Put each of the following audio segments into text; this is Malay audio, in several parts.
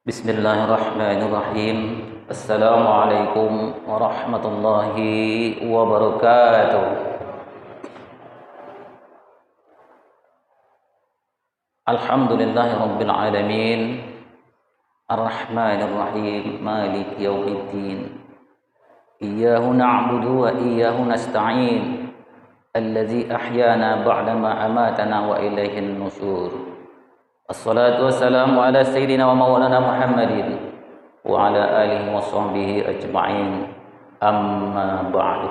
Bismillahirrahmanirrahim. Assalamualaikum warahmatullahi wabarakatuh. Alhamdulillahi rabbil alamin. Ar-Rahmanir-Rahim. Maliki yaumiddin. Iyyahu na'budu wa iyyahu nasta'in. Allazi ahyana ba'dama amatana wa ilaihin nusyur. Assalatu wassalamu ala sayyidina wa maulana Muhammadin wa ala alihi wa sahbihi ajma'in. Amma ba'du.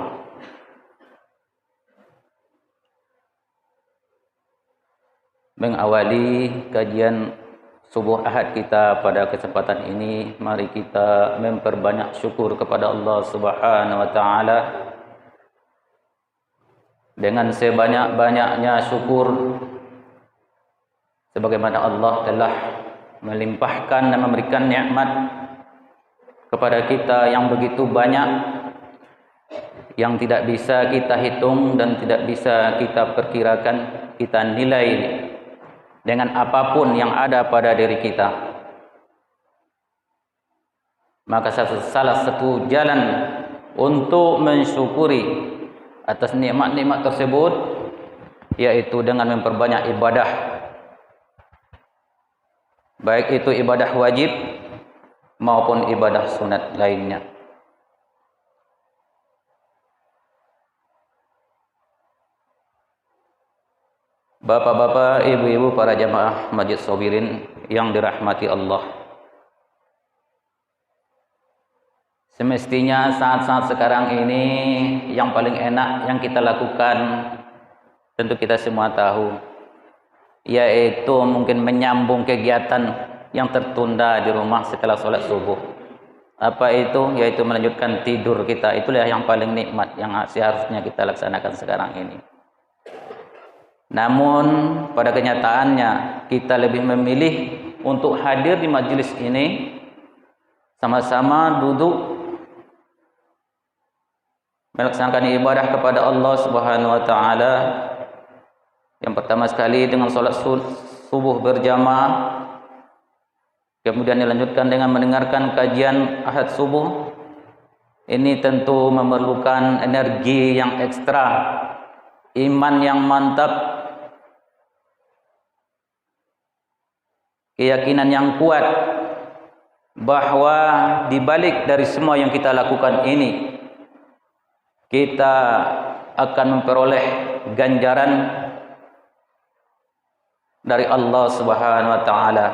Mengawali kajian subuh Ahad kita pada kesempatan ini, mari kita memperbanyak syukur kepada Allah Subhanahu wa taala. Dengan sebanyak-banyaknya syukur, sebagaimana Allah telah melimpahkan dan memberikan nikmat kepada kita yang begitu banyak, yang tidak bisa kita hitung dan tidak bisa kita perkirakan, kita nilai dengan apapun yang ada pada diri kita. Maka salah satu jalan untuk mensyukuri atas nikmat-nikmat tersebut yaitu dengan memperbanyak ibadah, baik itu ibadah wajib maupun ibadah sunat lainnya. Bapak-bapak, ibu-ibu, para jamaah Masjid Sabirin yang dirahmati Allah, semestinya saat-saat sekarang ini yang paling enak yang kita lakukan, tentu kita semua tahu, yaitu mungkin menyambung kegiatan yang tertunda di rumah setelah sholat subuh. Apa itu? Yaitu melanjutkan tidur kita. Itulah yang paling nikmat yang seharusnya kita laksanakan sekarang ini. Namun pada kenyataannya kita lebih memilih untuk hadir di majelis ini, sama-sama duduk melaksanakan ibadah kepada Allah Subhanahu wa taala. Yang pertama sekali dengan sholat subuh berjamaah, kemudian dilanjutkan dengan mendengarkan kajian Ahad subuh. Ini tentu memerlukan energi yang ekstra, iman yang mantap, keyakinan yang kuat bahwa di balik dari semua yang kita lakukan ini, kita akan memperoleh ganjaran dari Allah Subhanahu wa taala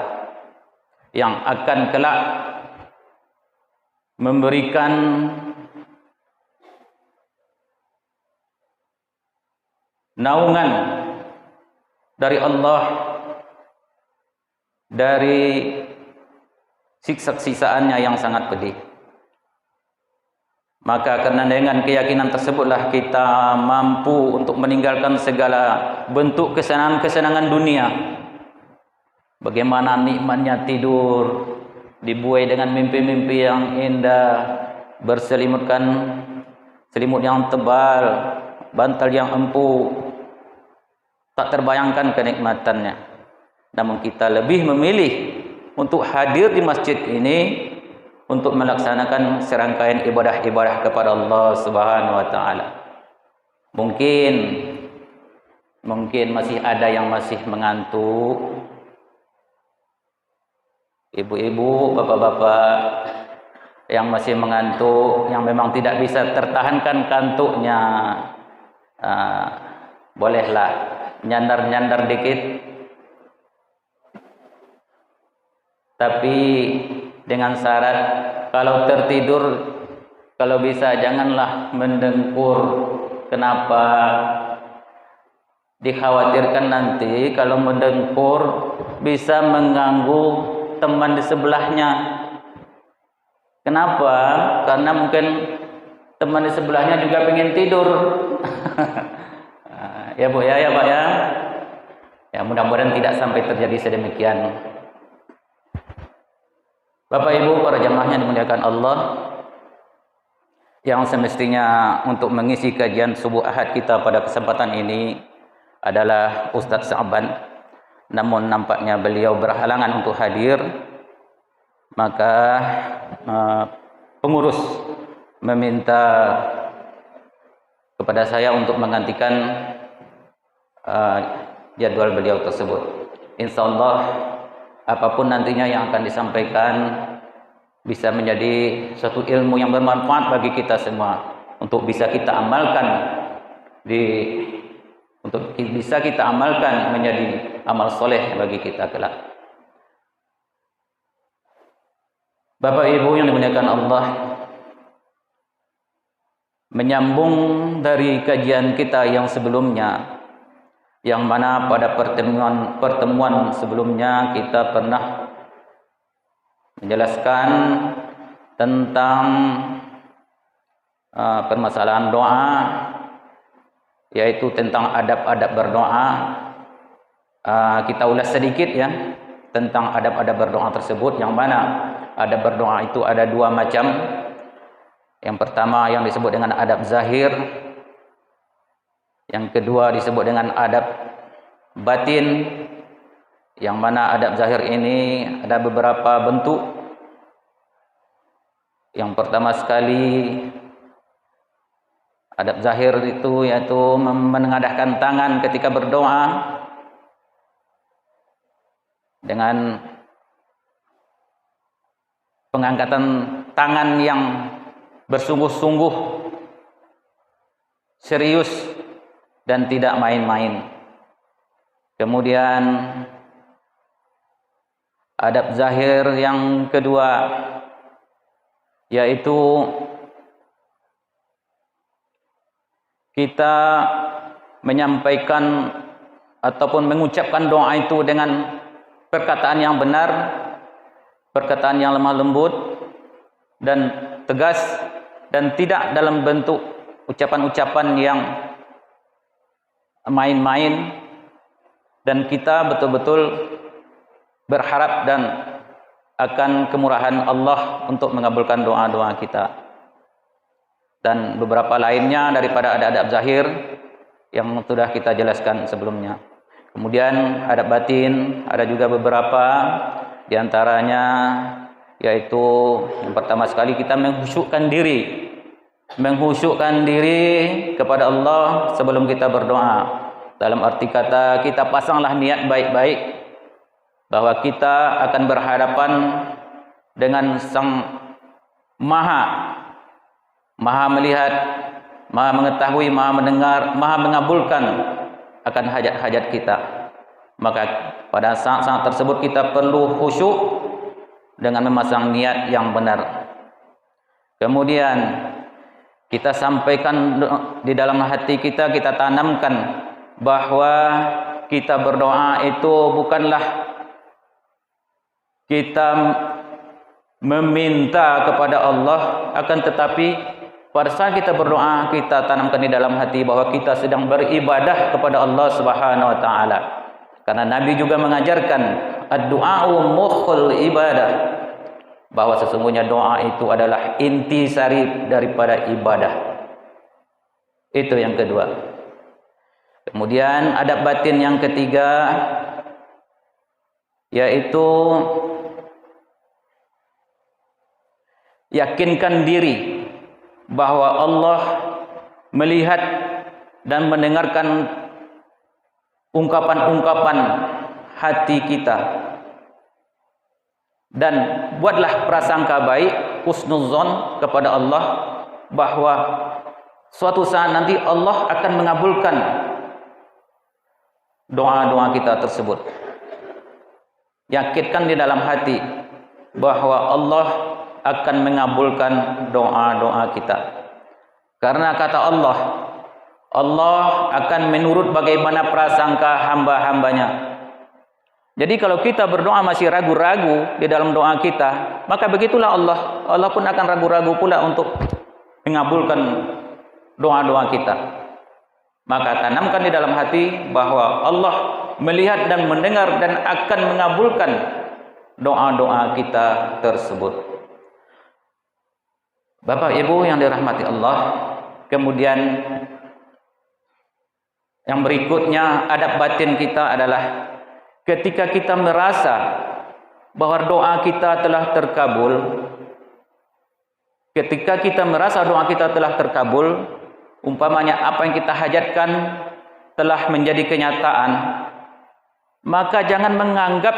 yang akan kelak memberikan naungan dari Allah dari siksa-siksaannya yang sangat pedih. Maka karena dengan keyakinan tersebutlah kita mampu untuk meninggalkan segala bentuk kesenangan-kesenangan dunia. Bagaimana nikmatnya tidur, dibuai dengan mimpi-mimpi yang indah, berselimutkan selimut yang tebal, bantal yang empuk, tak terbayangkan kenikmatannya. Namun kita lebih memilih untuk hadir di masjid ini untuk melaksanakan serangkaian ibadah-ibadah kepada Allah Subhanahu wa taala. Mungkin masih ada yang masih mengantuk. Ibu-ibu, bapak-bapak yang masih mengantuk, yang memang tidak bisa tertahankan kantuknya, bolehlah nyandar-nyandar dikit. Tapi dengan syarat, kalau tertidur, kalau bisa janganlah mendengkur. Kenapa? Dikhawatirkan nanti kalau mendengkur bisa mengganggu teman di sebelahnya. Kenapa? Karena mungkin teman di sebelahnya juga pengen tidur. Ya Bu ya, Pak ya. Ya mudah-mudahan tidak sampai terjadi sedemikian. Bapak Ibu, para jamaah yang dimuliakan Allah, yang semestinya untuk mengisi kajian subuh Ahad kita pada kesempatan ini adalah Ustadz Sa'ban. Namun nampaknya beliau berhalangan untuk hadir. maka pengurus meminta kepada saya untuk menggantikan jadwal beliau tersebut. Insyaallah apapun nantinya yang akan disampaikan bisa menjadi suatu ilmu yang bermanfaat bagi kita semua untuk bisa kita amalkan menjadi amal soleh bagi kita kelak. Bapak Ibu yang dimuliakan Allah, menyambung dari kajian kita yang sebelumnya, yang mana pada pertemuan sebelumnya kita pernah menjelaskan tentang permasalahan doa, yaitu tentang adab-adab berdoa. Kita ulas sedikit ya tentang adab-adab berdoa tersebut, yang mana adab berdoa itu ada dua macam. Yang pertama yang disebut dengan adab zahir, yang kedua disebut dengan adab batin, yang mana adab zahir ini ada beberapa bentuk. Yang pertama sekali adab zahir itu yaitu menengadahkan tangan ketika berdoa dengan pengangkatan tangan yang bersungguh-sungguh, serius dan tidak main-main. Kemudian adab zahir yang kedua yaitu kita menyampaikan ataupun mengucapkan doa itu dengan perkataan yang benar, perkataan yang lemah lembut dan tegas, dan tidak dalam bentuk ucapan-ucapan yang main-main, dan kita betul-betul berharap dan akan kemurahan Allah untuk mengabulkan doa-doa kita. Dan beberapa lainnya daripada adab-adab zahir yang sudah kita jelaskan sebelumnya. Kemudian adab batin ada juga beberapa, di antaranya yaitu yang pertama sekali kita menghusyukkan diri kepada Allah sebelum kita berdoa. Dalam arti kata kita pasanglah niat baik-baik bahwa kita akan berhadapan dengan Sang Maha melihat, Maha mengetahui, Maha mendengar, Maha mengabulkan akan hajat-hajat kita. Maka pada saat-saat tersebut kita perlu khusyuk dengan memasang niat yang benar. Kemudian kita sampaikan di dalam hati kita, kita tanamkan bahwa kita berdoa itu bukanlah kita meminta kepada Allah, akan tetapi pada saat kita berdoa kita tanamkan di dalam hati bahwa kita sedang beribadah kepada Allah Subhanahu wa taala. Karena Nabi juga mengajarkan ad-du'a'u mukhul ibadah, bahwa sesungguhnya doa itu adalah intisari daripada ibadah. Itu yang kedua. Kemudian adab batin yang ketiga yaitu yakinkan diri bahwa Allah melihat dan mendengarkan ungkapan-ungkapan hati kita, dan buatlah prasangka baik, husnuzon kepada Allah, bahwa suatu saat nanti Allah akan mengabulkan doa-doa kita tersebut. Yakinkan di dalam hati bahwa Allah akan mengabulkan doa-doa kita. Karena kata Allah, Allah akan menurut bagaimana prasangka hamba-hambanya. Jadi kalau kita berdoa masih ragu-ragu di dalam doa kita, maka begitulah Allah pun akan ragu-ragu pula untuk mengabulkan doa-doa kita. Maka tanamkan di dalam hati bahwa Allah melihat dan mendengar dan akan mengabulkan doa-doa kita tersebut. Bapak Ibu yang dirahmati Allah, kemudian yang berikutnya adab batin kita adalah ketika kita merasa bahwa doa kita telah terkabul, ketika kita merasa doa kita telah terkabul, umpamanya apa yang kita hajatkan telah menjadi kenyataan, maka jangan menganggap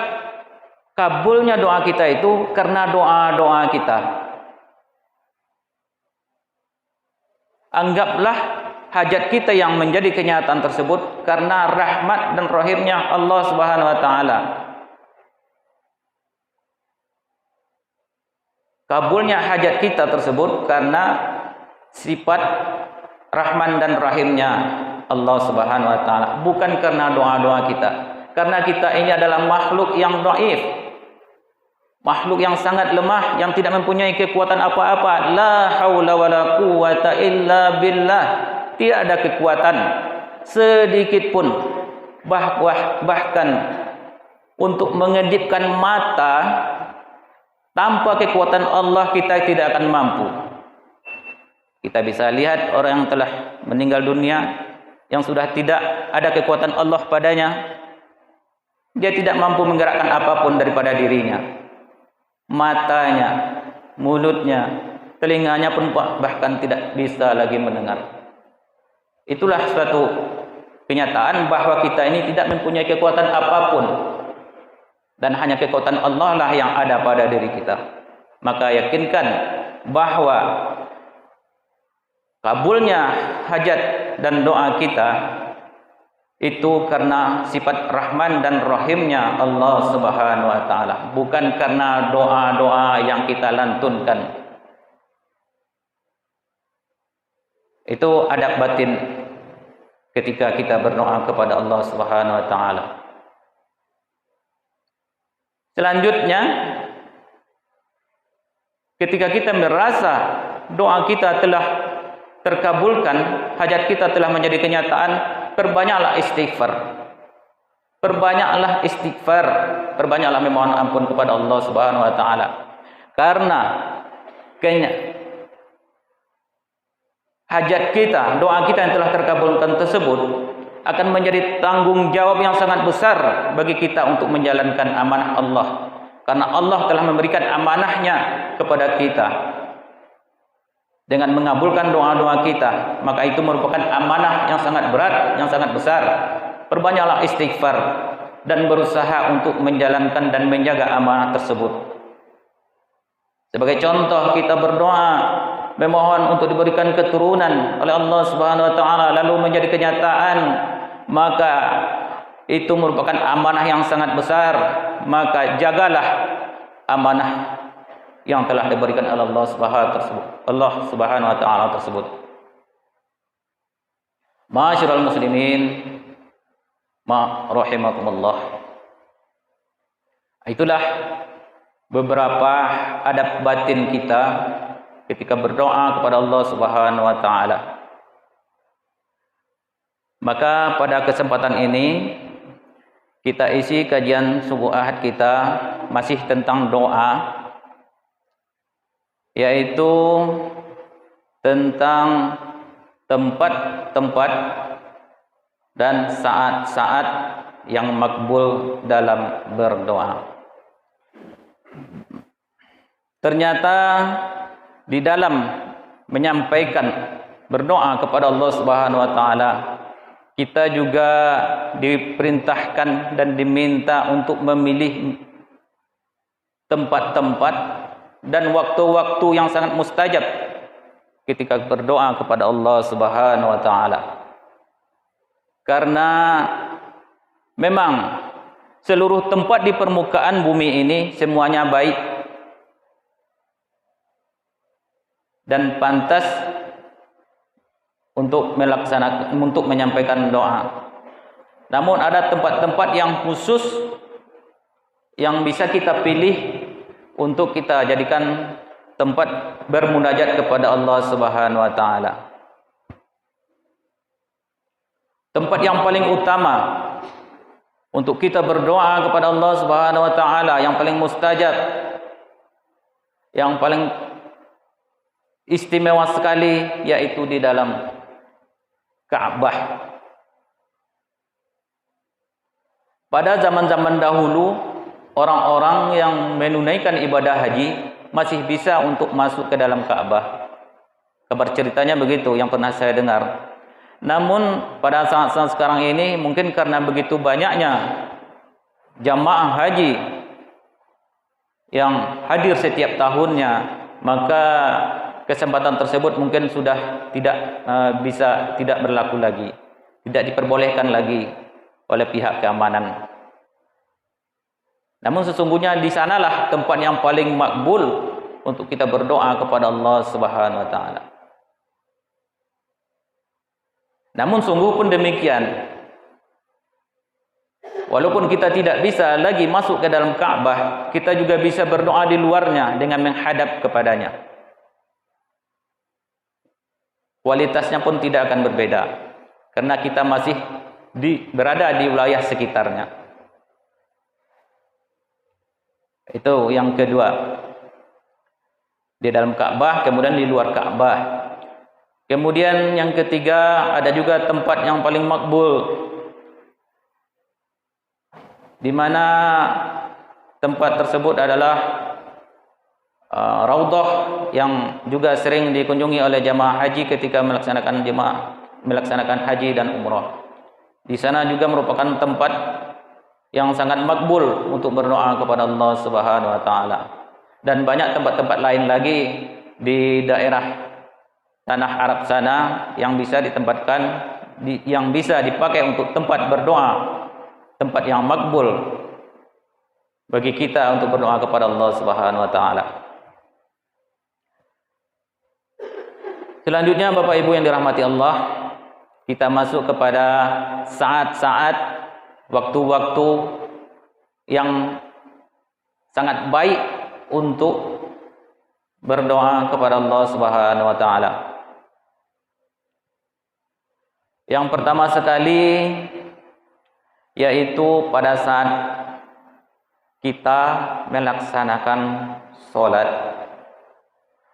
kabulnya doa kita itu karena doa-doa kita. Anggaplah hajat kita yang menjadi kenyataan tersebut karena rahmat dan rahimnya Allah Subhanahu wa taala. Kabulnya hajat kita tersebut karena sifat rahman dan rahimnya Allah Subhanahu wa taala, bukan karena doa-doa kita. Karena kita ini adalah makhluk yang dhaif, makhluk yang sangat lemah, yang tidak mempunyai kekuatan apa-apa. La haula wala quwata illa billah. Tidak ada kekuatan sedikit pun, bahkan untuk mengedipkan mata tanpa kekuatan Allah kita tidak akan mampu. Kita bisa lihat orang yang telah meninggal dunia, yang sudah tidak ada kekuatan Allah padanya, dia tidak mampu menggerakkan apapun daripada dirinya. Matanya, mulutnya, telinganya pun bahkan tidak bisa lagi mendengar. Itulah suatu kenyataan bahwa kita ini tidak mempunyai kekuatan apapun, dan hanya kekuatan Allah lah yang ada pada diri kita. Maka yakinkan bahwa kabulnya hajat dan doa kita itu karena sifat rahman dan rahimnya Allah Subhanahu wa taala, bukan karena doa-doa yang kita lantunkan. Itu adab batin ketika kita berdoa kepada Allah Subhanahu wa taala. Selanjutnya, ketika kita merasa doa kita telah terkabulkan, hajat kita telah menjadi kenyataan, perbanyaklah istighfar. Perbanyaklah istighfar, perbanyaklah memohon ampun kepada Allah Subhanahu wa taala. Karena hajat kita, doa kita yang telah terkabulkan tersebut akan menjadi tanggung jawab yang sangat besar bagi kita untuk menjalankan amanah Allah. Karena Allah telah memberikan amanahnya kepada kita dengan mengabulkan doa-doa kita, maka itu merupakan amanah yang sangat berat, yang sangat besar. Perbanyaklah istighfar dan berusaha untuk menjalankan dan menjaga amanah tersebut. Sebagai contoh, kita berdoa memohon untuk diberikan keturunan oleh Allah Subhanahu wa taala lalu menjadi kenyataan, maka itu merupakan amanah yang sangat besar. Maka jagalah amanah yang telah diberikan oleh Allah Subhanahu wa taala tersebut. Ma'asyiral muslimin rahimakumullah. Itulah beberapa adab batin kita ketika berdoa kepada Allah Subhanahu wa taala. Maka pada kesempatan ini kita isi kajian subuh Ahad kita masih tentang doa, yaitu tentang tempat-tempat dan saat-saat yang makbul dalam berdoa. Ternyata di dalam menyampaikan berdoa kepada Allah Subhanahu wa taala, kita juga diperintahkan dan diminta untuk memilih tempat-tempat dan waktu-waktu yang sangat mustajab ketika berdoa kepada Allah Subhanahu wa taala. Karena memang seluruh tempat di permukaan bumi ini semuanya baik dan pantas untuk menyampaikan doa. Namun ada tempat-tempat yang khusus yang bisa kita pilih untuk kita jadikan tempat bermunajat kepada Allah Subhanahu wa taala. Tempat yang paling utama untuk kita berdoa kepada Allah Subhanahu wa taala, yang paling mustajab, yang paling istimewa sekali, yaitu di dalam Ka'bah. Pada zaman-zaman dahulu, orang-orang yang menunaikan ibadah haji masih bisa untuk masuk ke dalam Ka'bah. Kabar ceritanya begitu yang pernah saya dengar. Namun pada saat-saat sekarang ini mungkin karena begitu banyaknya jamaah haji yang hadir setiap tahunnya, maka kesempatan tersebut mungkin sudah tidak berlaku lagi, tidak diperbolehkan lagi oleh pihak keamanan. Namun sesungguhnya di sanalah tempat yang paling makbul untuk kita berdoa kepada Allah Subhanahu wa taala. Namun sungguh pun demikian, walaupun kita tidak bisa lagi masuk ke dalam Ka'bah, kita juga bisa berdoa di luarnya dengan menghadap kepadanya. Kualitasnya pun tidak akan berbeda, karena kita masih berada di wilayah sekitarnya. Itu yang kedua. Di dalam Ka'bah, kemudian di luar Ka'bah. Kemudian yang ketiga, ada juga tempat yang paling makbul, di mana tempat tersebut adalah Raudhah yang juga sering dikunjungi oleh jamaah haji ketika melaksanakan haji dan umrah. Di sana juga merupakan tempat yang sangat makbul untuk berdoa kepada Allah Subhanahu wa taala. Dan banyak tempat-tempat lain lagi di daerah tanah Arab sana yang bisa ditempatkan yang bisa dipakai untuk tempat berdoa, tempat yang makbul bagi kita untuk berdoa kepada Allah Subhanahu wa taala. Selanjutnya Bapak Ibu yang dirahmati Allah, kita masuk kepada saat-saat, waktu-waktu yang sangat baik untuk berdoa kepada Allah Subhanahu wa taala. Yang pertama sekali yaitu pada saat kita melaksanakan sholat,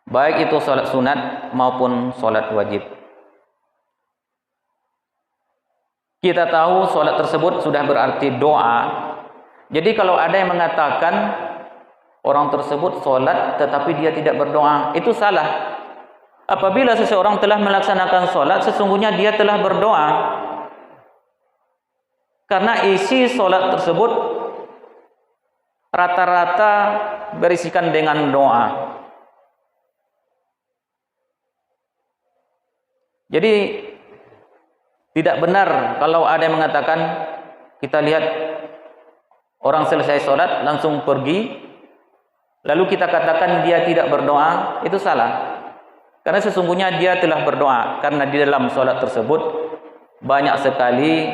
baik itu sholat sunat maupun sholat wajib. Kita tahu sholat tersebut sudah berarti doa. Jadi kalau ada yang mengatakan orang tersebut sholat tetapi dia tidak berdoa, itu salah. Apabila seseorang telah melaksanakan sholat, sesungguhnya dia telah berdoa. Karena isi sholat tersebut rata-rata berisikan dengan doa. Jadi tidak benar kalau ada yang mengatakan, kita lihat orang selesai sholat langsung pergi, lalu kita katakan dia tidak berdoa, itu salah. Karena sesungguhnya dia telah berdoa, karena di dalam sholat tersebut banyak sekali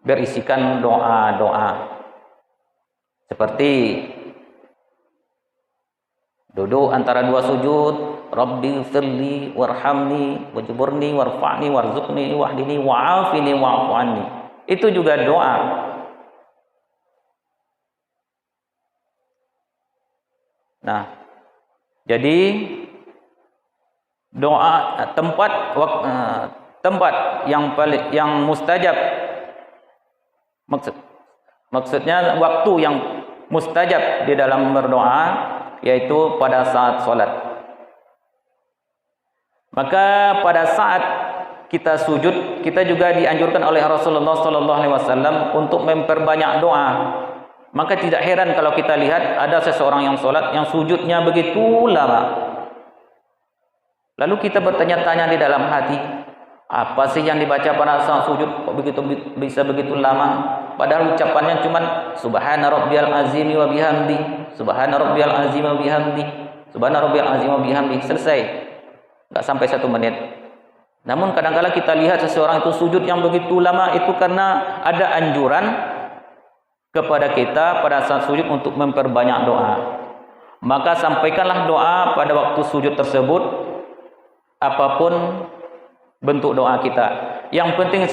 berisikan doa-doa. Seperti duduk antara dua sujud, Rabbi firli warhamni wajburni warfa'ni warzuqni wahdini wa'afini wa'fu anni. Itu juga doa. Nah, jadi doa tempat yang mustajab, maksudnya waktu yang mustajab di dalam berdoa yaitu pada saat sholat. Maka pada saat kita sujud, kita juga dianjurkan oleh Rasulullah SAW untuk memperbanyak doa. Maka tidak heran kalau kita lihat ada seseorang yang sholat yang sujudnya begitu lama. Lalu kita bertanya-tanya di dalam hati, apa sih yang dibaca pada saat sujud kok bisa begitu lama? Padahal ucapannya cuma Subhana rabbiyal azimi wa bihamdi, Subhana rabbiyal azimi wa bihamdi, Subhana rabbiyal azimi wa bihamdi, selesai. Enggak sampai 1 menit. Namun kadang-kala kita lihat seseorang itu sujud yang begitu lama, itu karena ada anjuran kepada kita pada saat sujud untuk memperbanyak doa. Maka sampaikanlah doa pada waktu sujud tersebut, apapun bentuk doa kita. Yang penting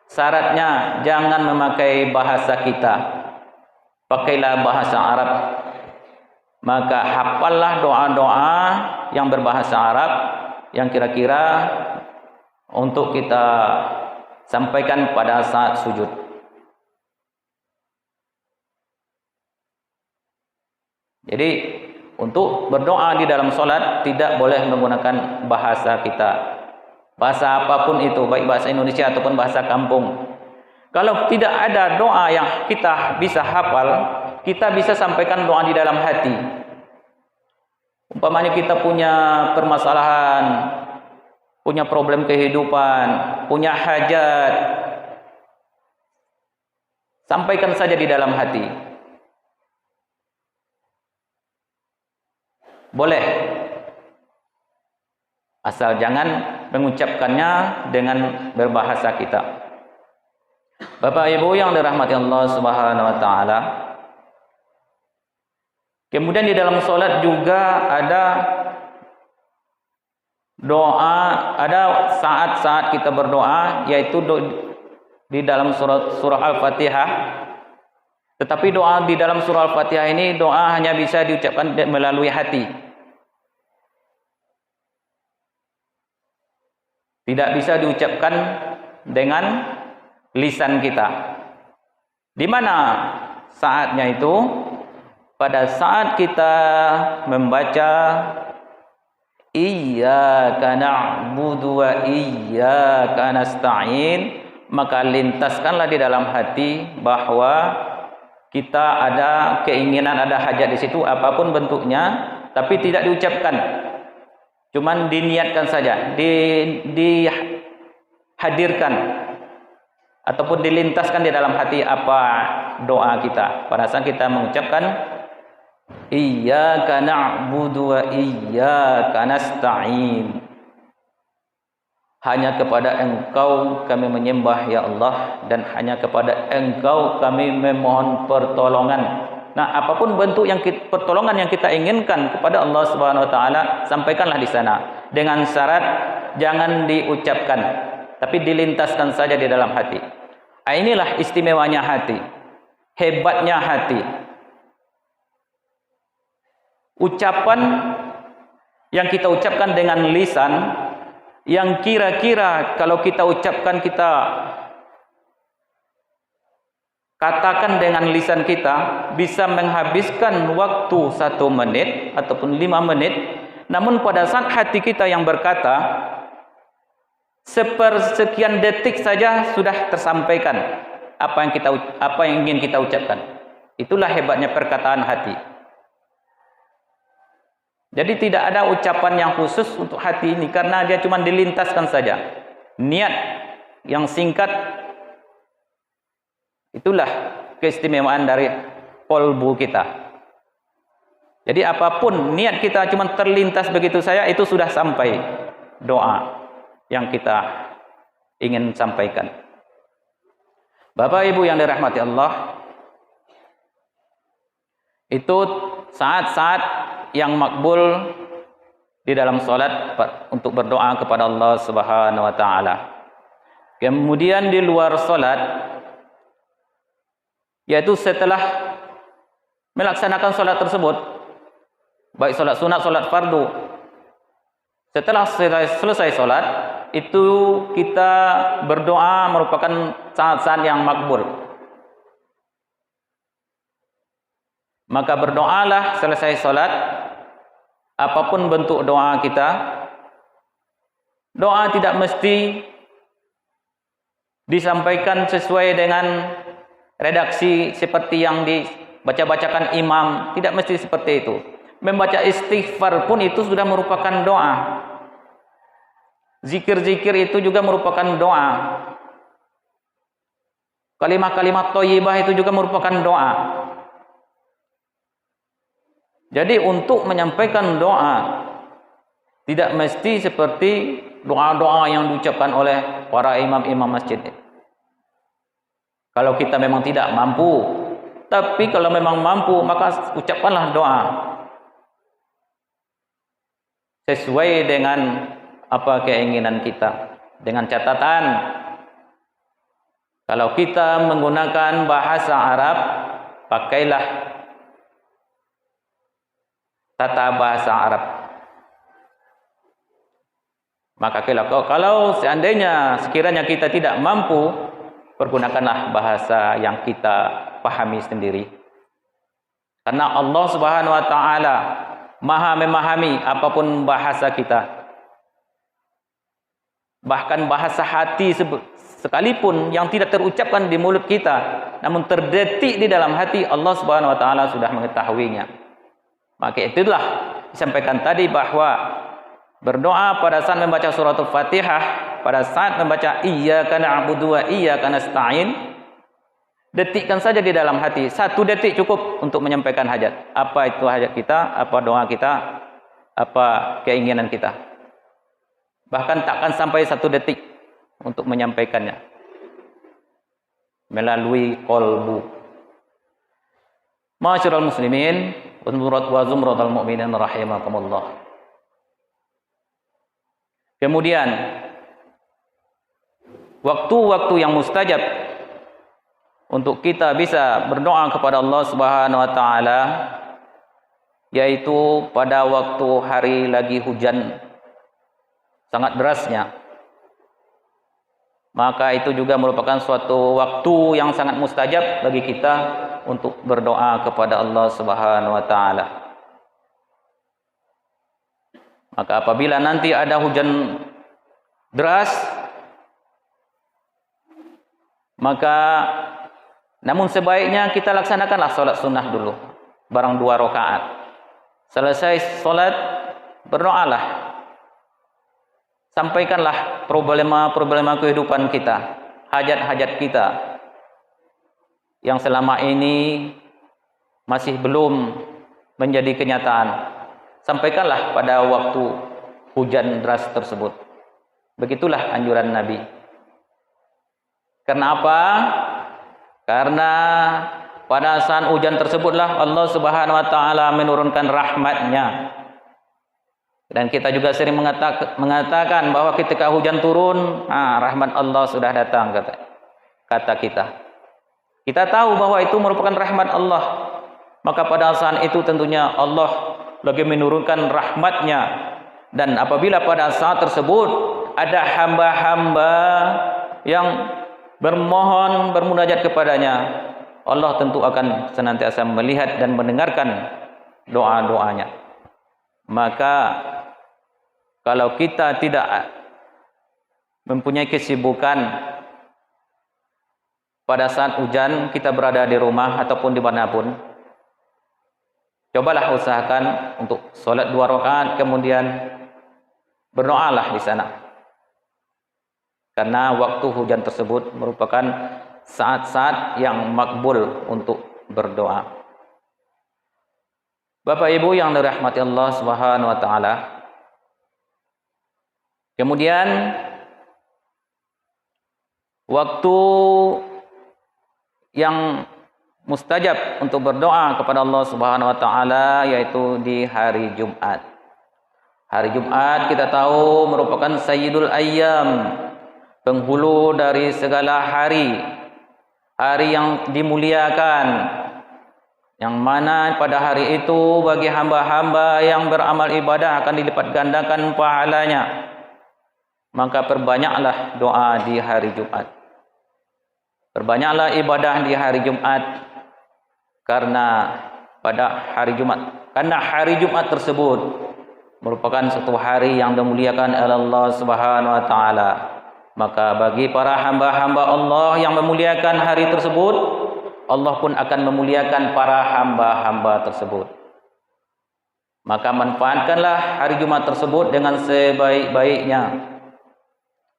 syaratnya jangan memakai bahasa kita, pakailah bahasa Arab. Maka hafallah doa-doa yang berbahasa Arab yang kira-kira untuk kita sampaikan pada saat sujud. Jadi untuk berdoa di dalam solat tidak boleh menggunakan bahasa kita, bahasa apapun itu, baik bahasa Indonesia ataupun bahasa kampung. Kalau tidak ada doa yang kita bisa hafal, kita bisa sampaikan doa di dalam hati. Umpamanya kita punya permasalahan, punya problem kehidupan, punya hajat, sampaikan saja di dalam hati. Boleh, asal jangan mengucapkannya dengan berbahasa kita. Bapak Ibu yang dirahmati Allah Subhanahu wa taala. Kemudian di dalam salat juga ada doa, ada saat-saat kita berdoa, yaitu di dalam surah Al-Fatihah. Tetapi doa di dalam surah Al-Fatihah ini, doa hanya bisa diucapkan melalui hati. Tidak bisa diucapkan dengan lisan kita. Di mana saatnya itu? Pada saat kita membaca Iyyaka na'budu wa iyyaka nasta'in, maka lintaskanlah di dalam hati bahwa kita ada keinginan, ada hajat di situ, apapun bentuknya, tapi tidak diucapkan. Cuman diniatkan saja, dihadirkan ataupun dilintaskan di dalam hati apa doa kita. Pada saat kita mengucapkan Iyyaka na'budu wa iyyaka nasta'in, hanya kepada Engkau kami menyembah ya Allah, dan hanya kepada Engkau kami memohon pertolongan. Nah, apapun bentuk pertolongan yang kita inginkan kepada Allah Subhanahu wa taala, sampaikanlah di sana dengan syarat jangan diucapkan, tapi dilintaskan saja di dalam hati. Inilah istimewanya hati, hebatnya hati. Ucapan yang kita ucapkan dengan lisan, yang kira-kira kalau kita ucapkan, kita katakan dengan lisan kita, bisa menghabiskan waktu 1 menit ataupun 5 menit. Namun pada saat hati kita yang berkata, sepersekian detik saja sudah tersampaikan apa yang ingin kita ucapkan. Itulah hebatnya perkataan hati. Jadi tidak ada ucapan yang khusus untuk hati ini, karena dia cuma dilintaskan saja. Niat yang singkat, itulah keistimewaan dari kolbu kita. Jadi apapun niat kita cuma terlintas begitu saja, itu sudah sampai doa yang kita ingin sampaikan. Bapak Ibu yang dirahmati Allah, itu saat-saat yang makbul di dalam salat untuk berdoa kepada Allah Subhanahu wa taala. Kemudian di luar salat, yaitu setelah melaksanakan salat tersebut, baik salat sunat, salat fardu, setelah selesai salat, itu kita berdoa merupakan saat-saat yang makbul. Maka berdoalah selesai salat, apapun bentuk doa kita. Doa tidak mesti disampaikan sesuai dengan redaksi seperti yang dibaca-bacakan imam, tidak mesti seperti itu. Membaca istighfar pun itu sudah merupakan doa. Zikir-zikir itu juga merupakan doa. Kalimat-kalimat thayyibah itu juga merupakan doa. Jadi untuk menyampaikan doa tidak mesti seperti doa-doa yang diucapkan oleh para imam-imam masjid. Kalau kita memang tidak mampu, tapi kalau memang mampu, maka ucapkanlah doa sesuai dengan apa keinginan kita. Dengan catatan, kalau kita menggunakan bahasa Arab, pakailah tata bahasa Arab. Maka kalau seandainya sekiranya kita tidak mampu, pergunakanlah bahasa yang kita pahami sendiri. Karena Allah Subhanahu wa taala Maha memahami apapun bahasa kita. Bahkan bahasa hati sekalipun yang tidak terucapkan di mulut kita, namun terdetik di dalam hati, Allah Subhanahu wa taala sudah mengetahuinya. Maka itulah disampaikan tadi bahwa berdoa pada saat membaca surah Al-Fatihah, pada saat membaca iyyaka na'budu wa iyyaka nasta'in, detikkan saja di dalam hati, 1 detik cukup untuk menyampaikan hajat. Apa itu hajat kita, apa doa kita, apa keinginan kita. Bahkan takkan sampai 1 detik untuk menyampaikannya melalui kolbu. Ma'asyiral muslimin wa zumratal mu'minin rahimakumullah. Kemudian waktu-waktu yang mustajab untuk kita bisa berdoa kepada Allah Subhanahu wa taala, yaitu pada waktu hari lagi hujan sangat derasnya. Maka itu juga merupakan suatu waktu yang sangat mustajab bagi kita untuk berdoa kepada Allah Subhanahu wa taala. Maka apabila nanti ada hujan deras, maka namun sebaiknya kita laksanakanlah solat sunnah dulu, barang 2 rakaat. Selesai solat, berdoalah. Sampaikanlah problema-problema kehidupan kita, hajat-hajat kita yang selama ini masih belum menjadi kenyataan. Sampaikanlah pada waktu hujan deras tersebut. Begitulah anjuran Nabi. Karena apa? Karena pada saat hujan tersebutlah Allah Subhanahu wa taala menurunkan rahmat-Nya. Dan kita juga sering mengatakan bahwa ketika hujan turun, rahmat Allah sudah datang, kata kita. Kita tahu bahwa itu merupakan rahmat Allah. Maka pada saat itu tentunya Allah lagi menurunkan rahmat-Nya. Dan apabila pada saat tersebut ada hamba-hamba yang bermohon, bermunajat kepadanya, Allah tentu akan senantiasa melihat dan mendengarkan doa-doanya. Maka kalau kita tidak mempunyai kesibukan pada saat hujan, kita berada di rumah ataupun dimanapun, cobalah usahakan untuk sholat 2 rakaat, kemudian berdoalah di sana. Karena waktu hujan tersebut merupakan saat-saat yang makbul untuk berdoa. Bapak Ibu yang dirahmati Allah Subhanahu wa taala. Kemudian waktu yang mustajab untuk berdoa kepada Allah Subhanahu wa taala yaitu di hari Jumat. Hari Jumat kita tahu merupakan sayyidul ayyam, penghulu dari segala hari, hari yang dimuliakan, yang mana pada hari itu bagi hamba-hamba yang beramal ibadah akan dilipat gandakan pahalanya. Maka perbanyaklah doa di hari Jumat. Perbanyaklah ibadah di hari Jumat karena pada hari Jumat. Karena hari Jumat tersebut merupakan satu hari yang dimuliakan oleh Allah Subhanahu wa taala. Maka bagi para hamba-hamba Allah yang memuliakan hari tersebut, Allah pun akan memuliakan para hamba-hamba tersebut. Maka manfaatkanlah hari Jumat tersebut dengan sebaik-baiknya.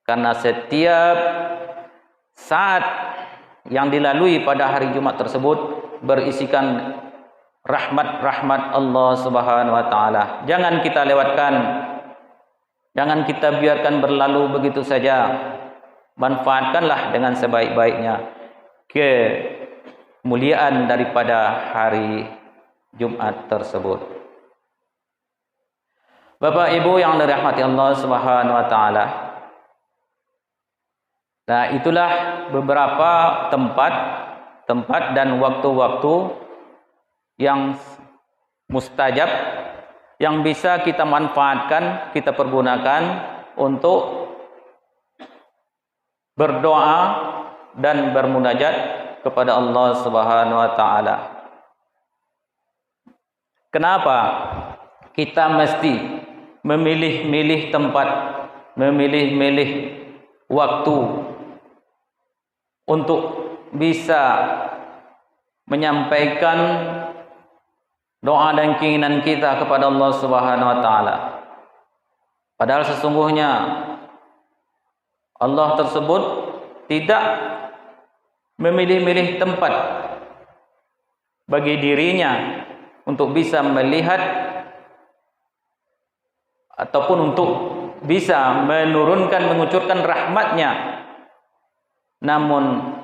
Karena setiap saat yang dilalui pada hari Jumat tersebut berisikan rahmat-rahmat Allah Subhanahu wa taala. Jangan kita lewatkan. Jangan kita biarkan berlalu begitu saja. Manfaatkanlah dengan sebaik-baiknya kemuliaan daripada hari Jumat tersebut. Bapak Ibu yang dirahmati Allah Subhanahu wa taala. Nah, itulah beberapa tempat dan waktu-waktu yang mustajab yang bisa kita manfaatkan, kita pergunakan untuk berdoa dan bermunajat kepada Allah Subhanahu wa taala. Kenapa? Kita mesti memilih-milih tempat, memilih-milih waktu untuk bisa menyampaikan doa dan keinginan kita kepada Allah Subhanahu wa taala. Padahal sesungguhnya Allah tersebut tidak memilih-milih tempat bagi dirinya untuk bisa melihat ataupun untuk bisa menurunkan, mengucurkan rahmatnya. Namun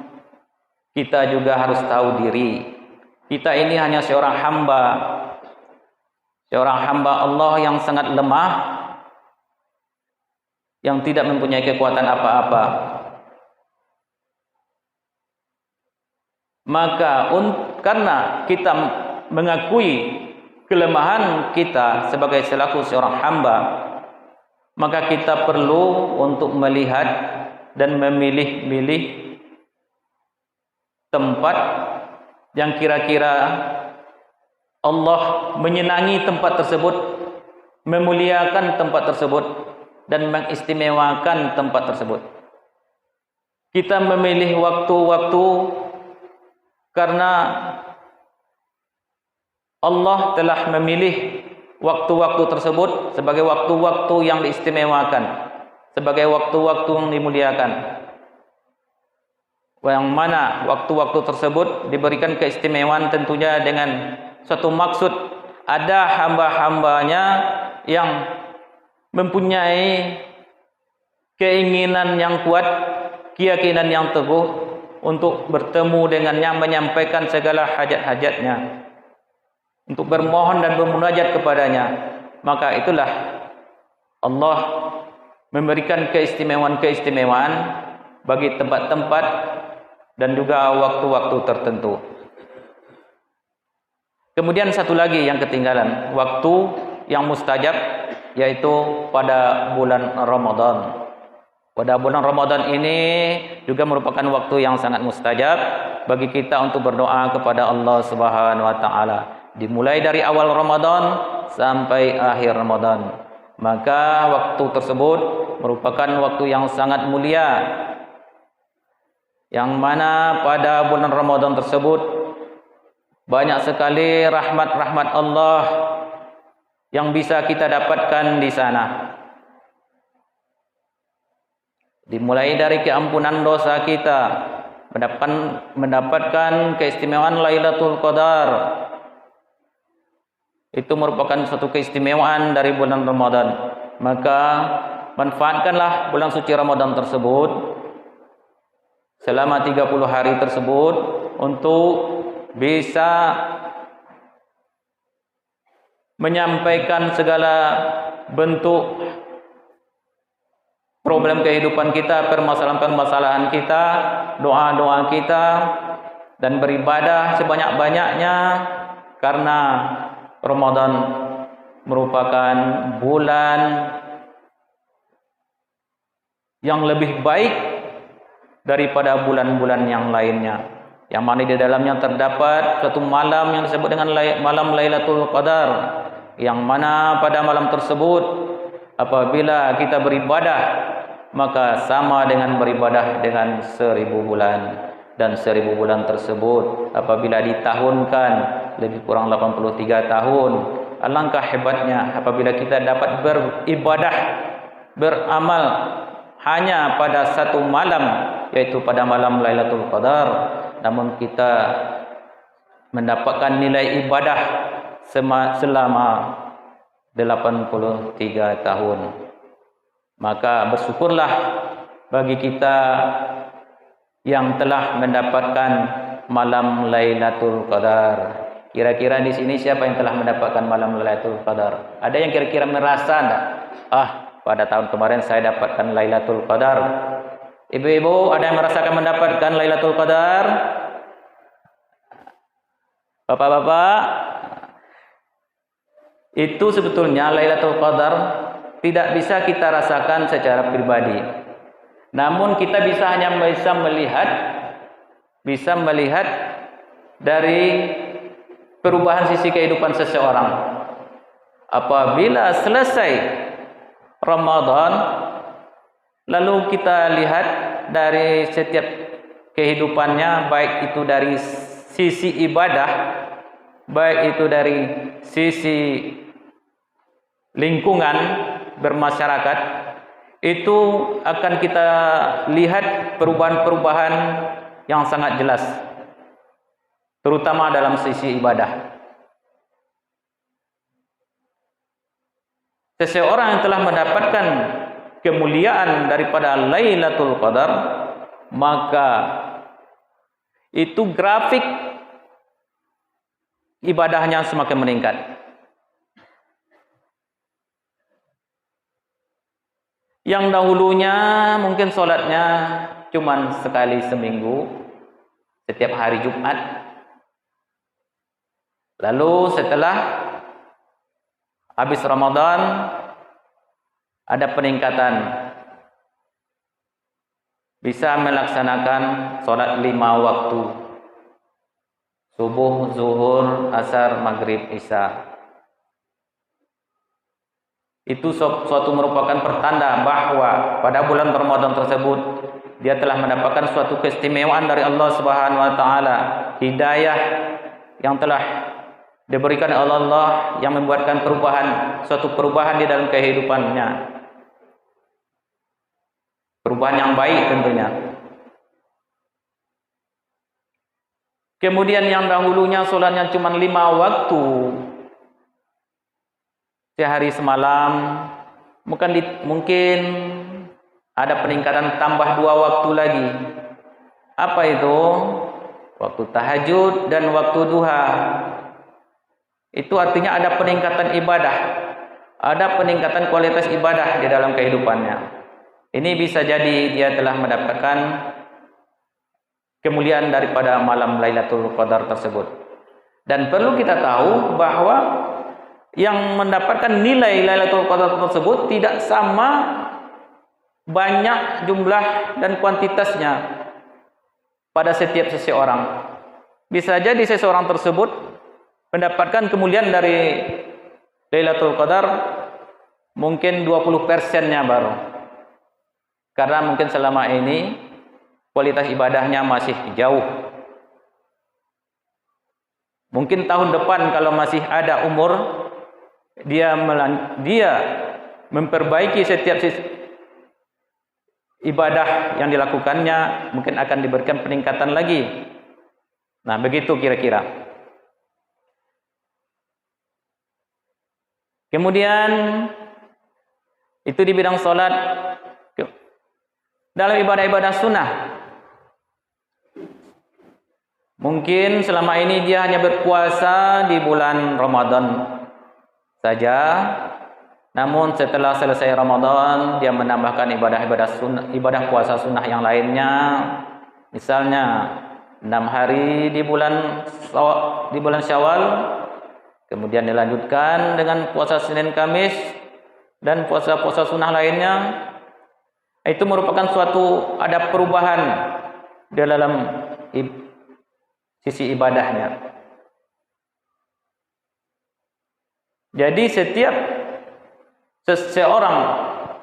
kita juga harus tahu diri, kita ini hanya seorang hamba Allah yang sangat lemah, yang tidak mempunyai kekuatan apa-apa. Maka karena kita mengakui kelemahan kita sebagai selaku seorang hamba, maka kita perlu untuk melihat dan memilih-milih tempat yang kira-kira Allah menyenangi tempat tersebut, memuliakan tempat tersebut, dan mengistimewakan tempat tersebut. Kita memilih waktu-waktu karena Allah telah memilih waktu-waktu tersebut sebagai waktu-waktu yang diistimewakan, sebagai waktu-waktu yang dimuliakan. Yang mana waktu-waktu tersebut diberikan keistimewaan tentunya dengan suatu maksud. Ada hamba-hambanya yang mempunyai keinginan yang kuat, keyakinan yang teguh untuk bertemu dengannya, menyampaikan segala hajat-hajatnya, untuk bermohon dan bermunajat kepadanya. Maka itulah Allah memberikan keistimewaan-keistimewaan bagi tempat-tempat dan juga waktu-waktu tertentu. Kemudian satu lagi yang ketinggalan, waktu yang mustajab, yaitu pada bulan Ramadan. Pada bulan Ramadan ini juga merupakan waktu yang sangat mustajab bagi kita untuk berdoa kepada Allah Subhanahu wa taala. Dimulai dari awal Ramadan sampai akhir Ramadan. Maka waktu tersebut merupakan waktu yang sangat mulia, yang mana pada bulan Ramadan tersebut banyak sekali rahmat-rahmat Allah yang bisa kita dapatkan di sana. Dimulai dari keampunan dosa kita, mendapatkan keistimewaan Lailatul Qadar. Itu merupakan suatu keistimewaan dari bulan Ramadan. Maka manfaatkanlah bulan suci Ramadan tersebut selama 30 hari tersebut untuk bisa menyampaikan segala bentuk problem kehidupan kita, permasalahan-permasalahan kita, doa-doa kita, dan beribadah sebanyak-banyaknya, karena Ramadan merupakan bulan yang lebih baik daripada bulan-bulan yang lainnya, yang mana di dalamnya terdapat satu malam yang disebut dengan malam Lailatul Qadar, yang mana pada malam tersebut apabila kita beribadah maka sama dengan beribadah dengan 1000 bulan, dan 1000 bulan tersebut apabila ditahunkan lebih kurang 83 tahun. Alangkah hebatnya apabila kita dapat beribadah, beramal hanya pada satu malam, yaitu pada malam Lailatul Qadar, namun kita mendapatkan nilai ibadah selama 83 tahun. Maka bersyukurlah bagi kita yang telah mendapatkan malam Lailatul Qadar. Kira-kira di sini siapa yang telah mendapatkan malam Lailatul Qadar? Ada yang kira-kira merasa enggak? Pada tahun kemarin saya dapatkan Lailatul Qadar. Ibu-ibu, ada yang merasakan mendapatkan Lailatul Qadar? Bapak-bapak, itu sebetulnya Lailatul Qadar tidak bisa kita rasakan secara pribadi. Namun kita bisa melihat dari perubahan sisi kehidupan seseorang. Apabila selesai Ramadan, lalu kita lihat dari setiap kehidupannya, baik itu dari sisi ibadah, baik itu dari sisi lingkungan bermasyarakat, itu akan kita lihat perubahan-perubahan yang sangat jelas, terutama dalam sisi ibadah. Seseorang yang telah mendapatkan kemuliaan daripada Lailatul Qadar, maka itu grafik ibadahnya semakin meningkat. Yang dahulunya mungkin sholatnya cuma sekali seminggu, setiap hari Jumat. Lalu setelah habis Ramadan, ada peningkatan, bisa melaksanakan sholat 5 waktu, subuh, zuhur, asar, maghrib, isya. Itu suatu merupakan pertanda bahwa pada bulan Ramadan tersebut dia telah mendapatkan suatu keistimewaan dari Allah Subhanahu wa taala, hidayah yang telah diberikan oleh Allah yang membuatkan suatu perubahan di dalam kehidupannya. Perubahan yang baik tentunya. Kemudian yang dahulunya sholatnya cuma 5 waktu, sehari semalam, mungkin ada peningkatan tambah 2 waktu lagi. Apa itu? Waktu tahajud dan waktu duha. Itu artinya ada peningkatan ibadah, ada peningkatan kualitas ibadah di dalam kehidupannya. Ini bisa jadi dia telah mendapatkan kemuliaan daripada malam Lailatul Qadar tersebut. Dan perlu kita tahu bahwa yang mendapatkan nilai Lailatul Qadar tersebut tidak sama banyak jumlah dan kuantitasnya pada setiap seseorang. Bisa jadi seseorang tersebut mendapatkan kemuliaan dari Lailatul Qadar mungkin 20%-nya baru. Karena mungkin selama ini kualitas ibadahnya masih jauh. Mungkin tahun depan kalau masih ada umur, dia memperbaiki setiap ibadah yang dilakukannya, mungkin akan diberikan peningkatan lagi. Nah, begitu kira-kira. Kemudian itu di bidang sholat. Dalam ibadah-ibadah sunnah, mungkin selama ini dia hanya berpuasa di bulan Ramadan saja. Namun setelah selesai Ramadan, dia menambahkan ibadah-ibadah sunnah, ibadah puasa sunnah yang lainnya. Misalnya 6 hari di bulan Syawal, kemudian dilanjutkan dengan puasa Senin Kamis dan puasa-puasa sunnah lainnya. Itu merupakan ada perubahan di dalam sisi ibadahnya. Jadi setiap seseorang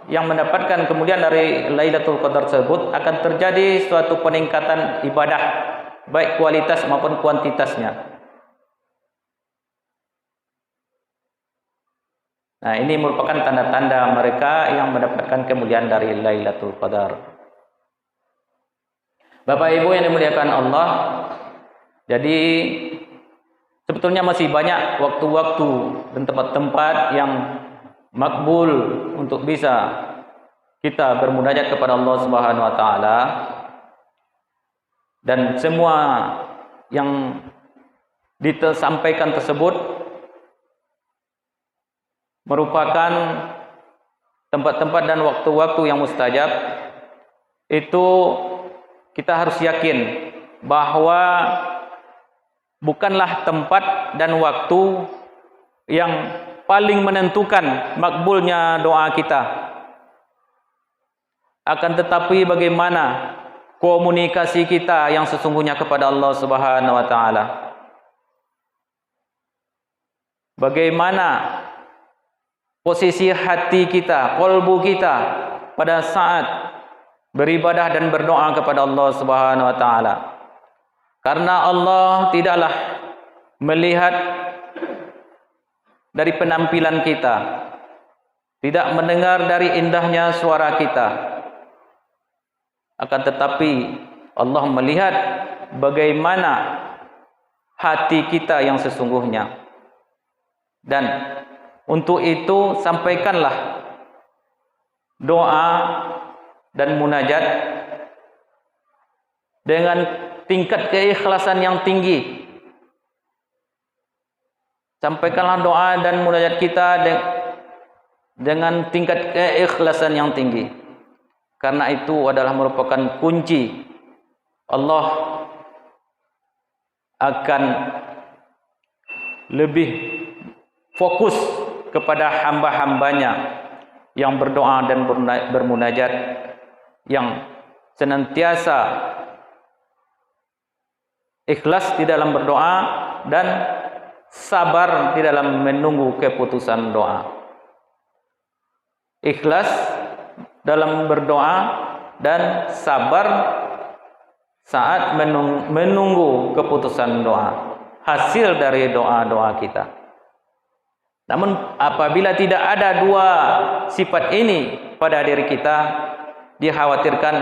yang mendapatkan kemuliaan dari Lailatul Qadar tersebut akan terjadi suatu peningkatan ibadah, baik kualitas maupun kuantitasnya. Nah, ini merupakan tanda-tanda mereka yang mendapatkan kemuliaan dari Lailatul Qadar. Bapak Ibu yang dimuliakan Allah, jadi sebetulnya masih banyak waktu-waktu dan tempat-tempat yang makbul untuk bisa kita bermunajat kepada Allah Subhanahu wa taala. Dan semua yang disampaikan tersebut merupakan tempat-tempat dan waktu-waktu yang mustajab. Itu kita harus yakin bahwa bukanlah tempat dan waktu yang paling menentukan makbulnya doa kita. Akan tetapi bagaimana komunikasi kita yang sesungguhnya kepada Allah Subhanahu wa taala. bagaimana posisi hati kita, kolbu kita pada saat beribadah dan berdoa kepada Allah Subhanahu wa taala. Karena Allah tidaklah melihat dari penampilan kita, tidak mendengar dari indahnya suara kita. Akan tetapi Allah melihat bagaimana hati kita yang sesungguhnya. Dan untuk itu sampaikanlah doa dan munajat dengan tingkat keikhlasan yang tinggi. Sampaikanlah doa dan munajat kita dengan tingkat keikhlasan yang tinggi. Karena itu adalah merupakan kunci Allah akan lebih fokus kepada hamba-hambanya yang berdoa dan bermunajat, yang senantiasa ikhlas di dalam berdoa dan sabar di dalam menunggu keputusan doa. Ikhlas dalam berdoa dan sabar saat menunggu keputusan doa, hasil dari doa-doa kita. Namun apabila tidak ada dua sifat ini pada diri kita, dikhawatirkan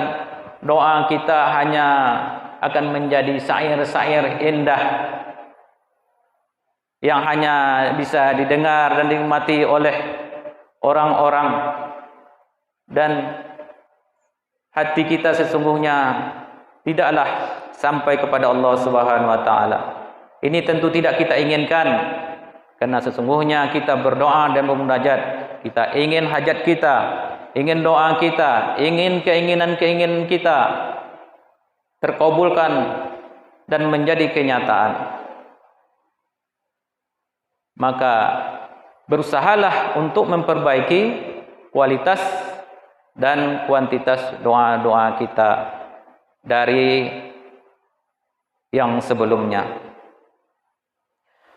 doa kita hanya akan menjadi syair-syair indah yang hanya bisa didengar dan dinikmati oleh orang-orang, dan hati kita sesungguhnya tidaklah sampai kepada Allah Subhanahu wa taala. Ini tentu tidak kita inginkan, karena sesungguhnya kita berdoa dan bermunajat, kita ingin hajat kita, ingin doa kita, ingin keinginan-keinginan kita terkabulkan dan menjadi kenyataan. Maka berusahalah untuk memperbaiki kualitas dan kuantitas doa-doa kita dari yang sebelumnya.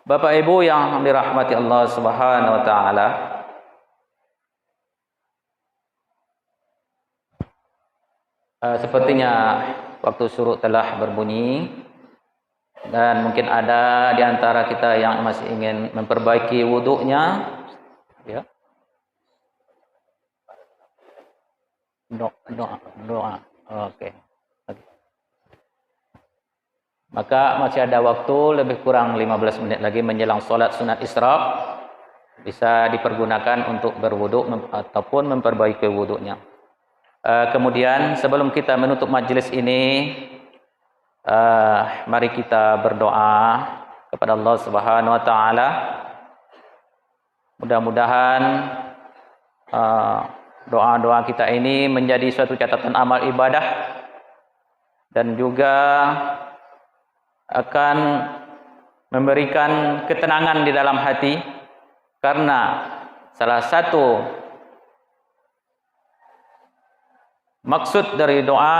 Bapak Ibu yang dirahmati Allah Subhanahu wa taala, sepertinya waktu syuruk telah berbunyi, dan mungkin ada di antara kita yang masih ingin memperbaiki wuduknya, ya. Doa. Oke. Maka masih ada waktu lebih kurang 15 menit lagi menjelang solat sunat Isra. Bisa dipergunakan untuk berwuduk ataupun memperbaiki wuduknya. Kemudian sebelum kita menutup majlis ini, mari kita berdoa kepada Allah Subhanahu wa taala. Mudah-mudahan doa-doa kita ini menjadi suatu catatan amal ibadah dan juga akan memberikan ketenangan di dalam hati, karena salah satu maksud dari doa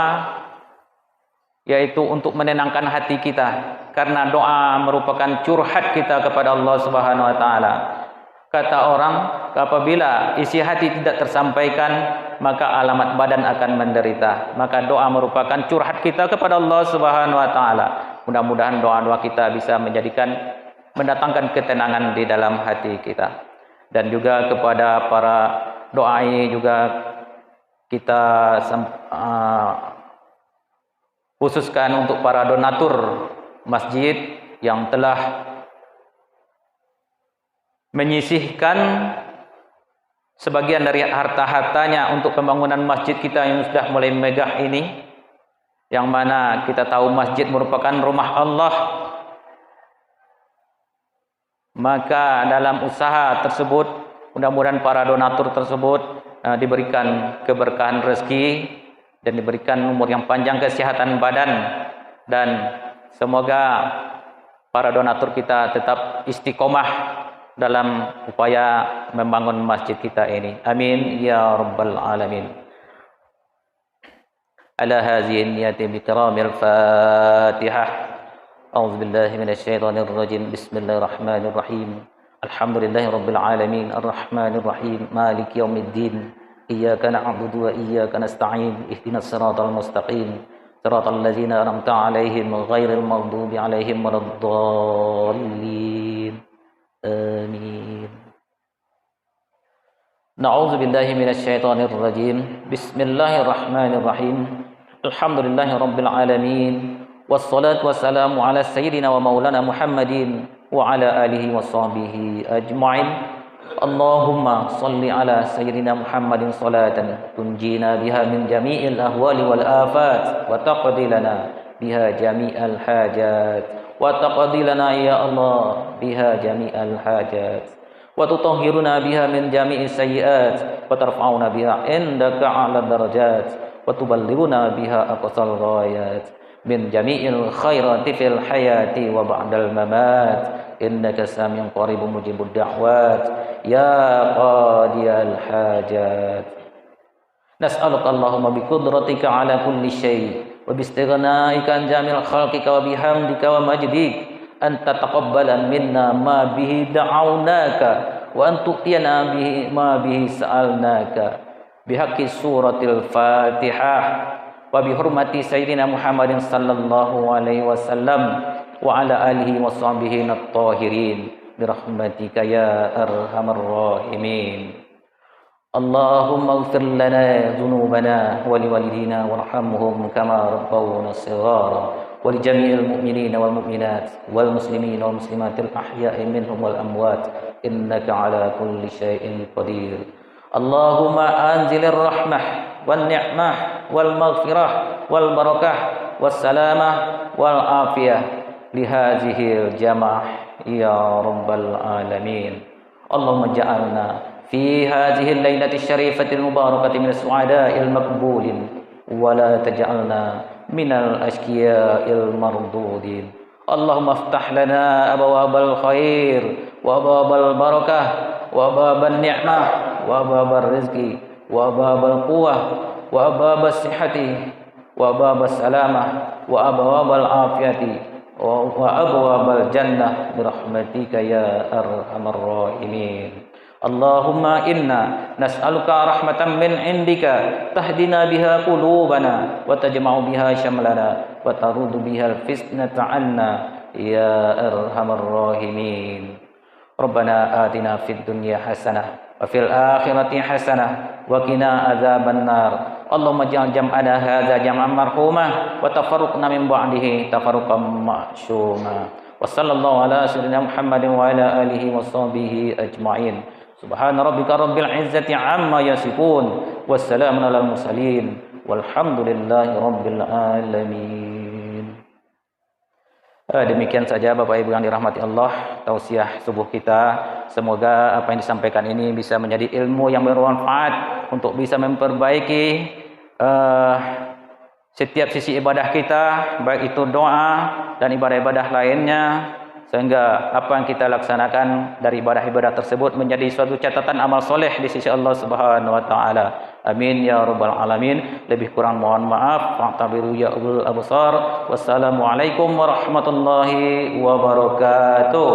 yaitu untuk menenangkan hati kita, karena doa merupakan curhat kita kepada Allah Subhanahu wa taala. Kata orang, apabila isi hati tidak tersampaikan, maka alamat badan akan menderita. Maka doa merupakan curhat kita kepada Allah Subhanahu wa taala. Mudah-mudahan doa-doa kita bisa mendatangkan ketenangan di dalam hati kita. Dan juga kepada para doai juga kita khususkan untuk para donatur masjid yang telah menyisihkan sebagian dari harta-hartanya untuk pembangunan masjid kita yang sudah mulai megah ini, yang mana kita tahu masjid merupakan rumah Allah. Maka dalam usaha tersebut, mudah-mudahan para donatur tersebut diberikan keberkahan rezeki dan diberikan umur yang panjang, kesehatan badan, dan semoga para donatur kita tetap istiqomah dalam upaya membangun masjid kita ini. Amin ya rabbal alamin. Ala hadhihi niyati bi karamil Fatihah. A'udzu billahi minasy syaithanir rajim. Bismillahirrahmanirrahim. Alhamdulillahi rabbil alamin arrahmanir rahim maliki yaumiddin iyyaka na'budu wa iyyaka nasta'in ihdinas siratal mustaqim siratal ladzina an'amta 'alaihim ghairil maghdubi 'alaihim waladdallin amin. Na'udzu billahi minasy syaithanir rajim. Bismillahirrahmanirrahim. Alhamdulillahi rabbil alamin. Wassalatu wassalamu ala sayyidina wa maulana Muhammadin wa ala alihi wa sahbihi ajma'in. Allahumma salli ala sayyidina Muhammadin salatan tunjina biha min jami'il ahwali wal afat wa taqdi lana biha jami'al hajat wa taqdi lana ya Allah biha jami'al hajat wa tutahhiruna biha min jami'is sayyi'at wa tarfa'una biha indaka 'ala darajat wa tuballighuna biha aqsal ghayat min jami'il khairati fil hayati wa ba'dal mamat innaka samiun qaribun mujibud da'wat ya qadiyal hajat. Nas'aluka Allahumma bi qudratika 'ala kulli syai' wa bi istighna'ika an jamil khalqika wa bihamdika wa majdik an tataqabbala minna ma bihi da'awnaka wa an tu'tiyana bihi ma bihi sa'alnaka bihaqqi suratil Fatihah wa bi hurmati sayyidina Muhammadin sallallahu alaihi wasallam wa ala alihi wa sahbihi at-tahirin bi rahmatika ya arhamar rahimin. Allahumma ighfir lana dhunubana wa liwalidina warhamhum kama rabbawna shighara ولجميع المؤمنين والمؤمنات والمسلمين والمسلمات الأحياء منهم والأموات إنك على كل شيء قدير. اللهم أنزل الرحمة والنعمة والمغفرة والبركة والسلامة والعافية لهذه الجماعة يا رب العالمين. اللهم اجعلنا في هذه الليلة الشريفة المباركة من السعداء المقبولين ولا تجعلنا من الأشقياء المردودين. اللهم افتح لنا أبواب الخير وأبواب البركة وأبواب النعمة وأبواب الرزق وأبواب القوة وأبواب الصحة وأبواب السلامة وأبواب العافية وأبواب الجنة برحمتك يا أرحم الراحمين. Allahumma inna nas'aluka rahmatan min indika tahdina biha qulubana wa tajma'u biha syamlana wa tarudu biha al-fitnata 'anna ya arhamar rahimin. Rabbana atina fid dunya hasanah wa fil akhirati hasanah wa qina adzaban nar. Allahumma ij'al jam'ana hadza jam'an marhuma wa tafarruqna min ba'dihi tafarruqan ma'suma. Wa sallallahu ala sayyidina Muhammadin wa ala alihi wa sahbihi ajma'in. Subhana rabbika rabbil izzati amma yasifun wassalamun alal mursalin walhamdulillahi rabbil alamin. Demikian saja Bapak Ibu yang dirahmati Allah, tausiah subuh kita. Semoga apa yang disampaikan ini bisa menjadi ilmu yang bermanfaat untuk bisa memperbaiki setiap sisi ibadah kita, baik itu doa dan ibadah-ibadah lainnya, sehingga apa yang kita laksanakan dari ibadah-ibadah tersebut menjadi suatu catatan amal soleh di sisi Allah Subhanahu wa taala. Amin ya rabbal alamin. Lebih kurang mohon maaf. Fa'tabiru ya ulul absar. Wassalamualaikum warahmatullahi wabarakatuh.